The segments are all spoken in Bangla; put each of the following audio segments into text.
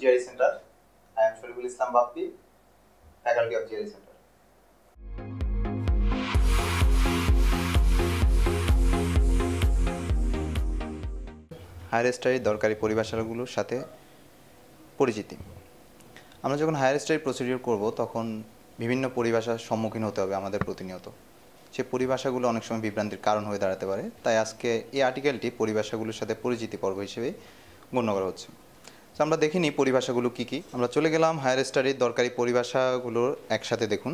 GRE Center. I am Shariful Islam Bappi, faculty of GRE Center. Higher স্টাডির দরকারি পরিভাষাগুলোর সাথে পরিচিতি। আমরা যখন হায়ার স্টাডি প্রসিডিউর করব তখন বিভিন্ন পরিভাষার সম্মুখীন হতে হবে আমাদের প্রতিনিয়ত। সে পরিভাষাগুলো অনেক সময় বিভ্রান্তির কারণ হয়ে দাঁড়াতে পারে, তাই আজকে এই আর্টিকেলটি পরিভাষাগুলোর সাথে পরিচিতি পর্ব হিসেবে গণ্য করা হচ্ছে। তো আমরা দেখিনি পরিভাষাগুলো কী কী। আমরা চলে গেলাম হায়ার স্টাডির দরকারি পরিভাষাগুলোর একসাথে দেখুন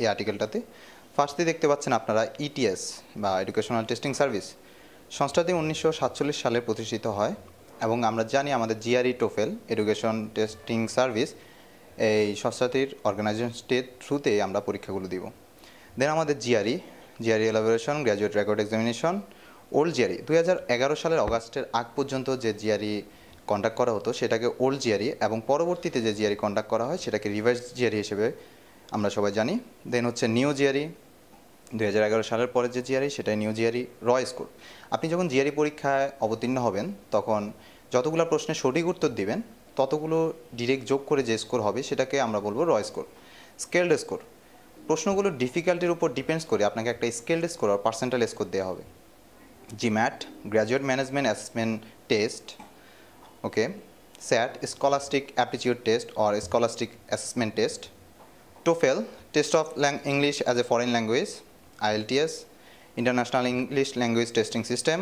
এই আর্টিকেলটাতে। ফার্স্টে দেখতে পাচ্ছেন আপনারা ETS বা এডুকেশনাল টেস্টিং সার্ভিস। সংস্থাটি 1947 সালে প্রতিষ্ঠিত হয় এবং আমরা জানি আমাদের GRE TOEFL education testing service এই সংস্থাটির অর্গানাইজেশনটির থ্রুতে আমরা পরীক্ষাগুলো দিব। দেন আমাদের GRE elaboration graduate record examination old GRE 2011 সালের অগাস্টের আগ পর্যন্ত যে GRE কন্ডাক্ট করা হতো সেটাকে ওল্ড GRE এবং পরবর্তীতে যে GRE কন্ডাক্ট করা হয় সেটাকে রিভার্স GRE হিসেবে আমরা সবাই জানি। দেন হচ্ছে নিউ GRE 2011 সালের পরে যে GRE সেটাই নিউ GRE র স্কোর। আপনি যখন GRE পরীক্ষায় অবতীর্ণ হবেন তখন যতগুলো প্রশ্নের সঠিক উত্তর দিবেন ততগুলো ডিরেক্ট যোগ করে যে স্কোর হবে সেটাকে আমরা বলবো র স্কোর। স্কেলড স্কোর প্রশ্নগুলোর ডিফিকাল্টির উপর ডিপেন্ডস করে আপনাকে একটা স্কেলড স্কোর আর পার্সেন্টাইল স্কোর দেওয়া হবে। GMAT graduate management assessment test, okay, SAT scholastic aptitude test or scholastic assessment test, TOEFL test of English as a foreign language, IELTS international English language testing system,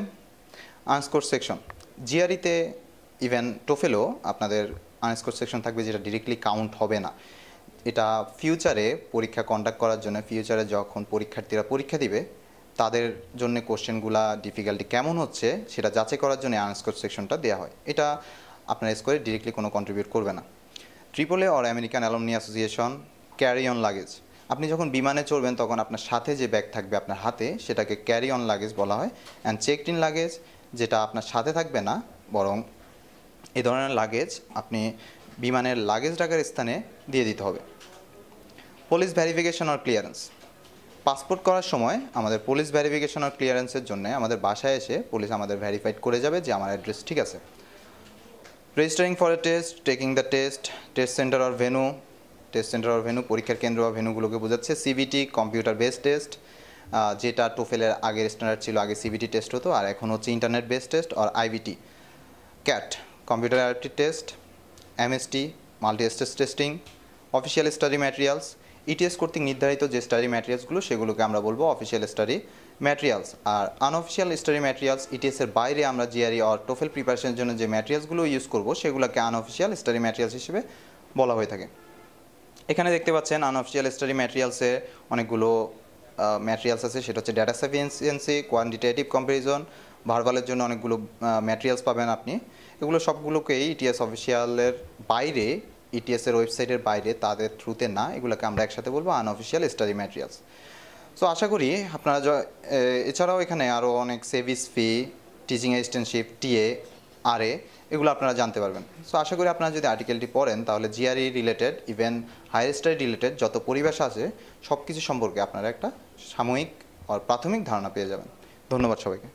unscored section. GRE-তে ইভেন টোফেলও আপনাদের আনস্কোর সেকশন থাকবে যেটা ডিরেক্টলি কাউন্ট হবে না। এটা ফিউচারে পরীক্ষা কন্ডাক্ট করার জন্য, ফিউচারে যখন পরীক্ষার্থীরা পরীক্ষা দিবে তাদের জন্য কোশ্চেনগুলা ডিফিকাল্টি কেমন হচ্ছে সেটা যাচাই করার জন্য আনস্কোর সেকশনটা দেওয়া হয়। এটা আপনার স্কোরে ডিরেক্টলি কোনো কন্ট্রিবিউট করবে না। AAA or American alumni association carry on luggage. আপনি যখন বিমানে চড়বেন তখন আপনার সাথে যে ব্যাগ থাকবে আপনার হাতে সেটাকে ক্যারি অন লাগেজ বলা হয়। অ্যান্ড চেকড ইন লাগেজ যেটা আপনার সাথে থাকবে না, বরং এই ধরনের লাগেজ আপনি বিমানের লাগেজ রাখার স্থানে দিয়ে দিতে হবে। Police verification or clearance. Passport করার সময় আমাদের পুলিশ ভেরিফিকেশন অর ক্লিয়ারেন্সের জন্য আমাদের বাসায় এসে পুলিশ আমাদের ভেরিফাইড করে যাবে যে আমার অ্যাড্রেস ঠিক আছে। Registering for a test, taking the test, test centre or venue. Test centre or venue পরীক্ষার কেন্দ্র বা ভেন্যুগুলোকে বোঝাচ্ছে। CBT কম্পিউটার বেসড টেস্ট, যেটা টোফেলের আগের স্ট্যান্ডার্ড ছিল, আগে CBT টেস্ট হতো আর এখন হচ্ছে internet based test or IBT। CAT computer aptitude test, MST multi stage testing. Official study materials ETS কর্তৃক নির্ধারিত যে স্টাডি ম্যাটেরিয়ালসগুলো সেগুলোকে আমরা বলবো অফিসিয়াল স্টাডি ম্যাটেরিয়ালস। আর আনঅফিসিয়াল স্টাডি ম্যাটেরিয়ালস ETS-এর বাইরে আমরা GRE অর টোফেল প্রিপারেশনের জন্য যে ম্যাটেরিয়ালসগুলো ইউজ করব সেগুলোকে আনঅফিসিয়াল স্টাডি ম্যাটেরিয়ালস হিসেবে বলা হয়ে থাকে। এখানে দেখতে পাচ্ছেন আনঅফিসিয়াল স্টাডি ম্যাটেরিয়ালসে অনেকগুলো ম্যাটেরিয়ালস আছে, সেটা হচ্ছে ডেটা সাফিসিয়েন্সি, কোয়ান্টিটেটিভ কম্পারিজন, ভার্বালের জন্য অনেকগুলো ম্যাটেরিয়ালস পাবেন আপনি। এগুলো সবগুলোকেই ETS অফিসিয়ালের বাইরে, ETS-এর ওয়েবসাইটের বাইরে, তাদের থ্রুতে না, এগুলোকে আমরা একসাথে বলবো আনঅফিসিয়াল স্টাডি ম্যাটেরিয়ালস। সো আশা করি আপনারা এছাড়াও এখানে আরও অনেক সেভিস ফি, টিচিং অ্যাসিস্ট্যান্টশিপ, TA, RA এগুলো আপনারা জানতে পারবেন। সো আশা করি আপনারা যদি আর্টিকেলটি পড়েন তাহলে GRE related, even higher study related যত পরিভাষা আছে সব কিছু সম্পর্কে আপনারা একটা সাময়িক আর প্রাথমিক ধারণা পেয়ে যাবেন। ধন্যবাদ সবাইকে।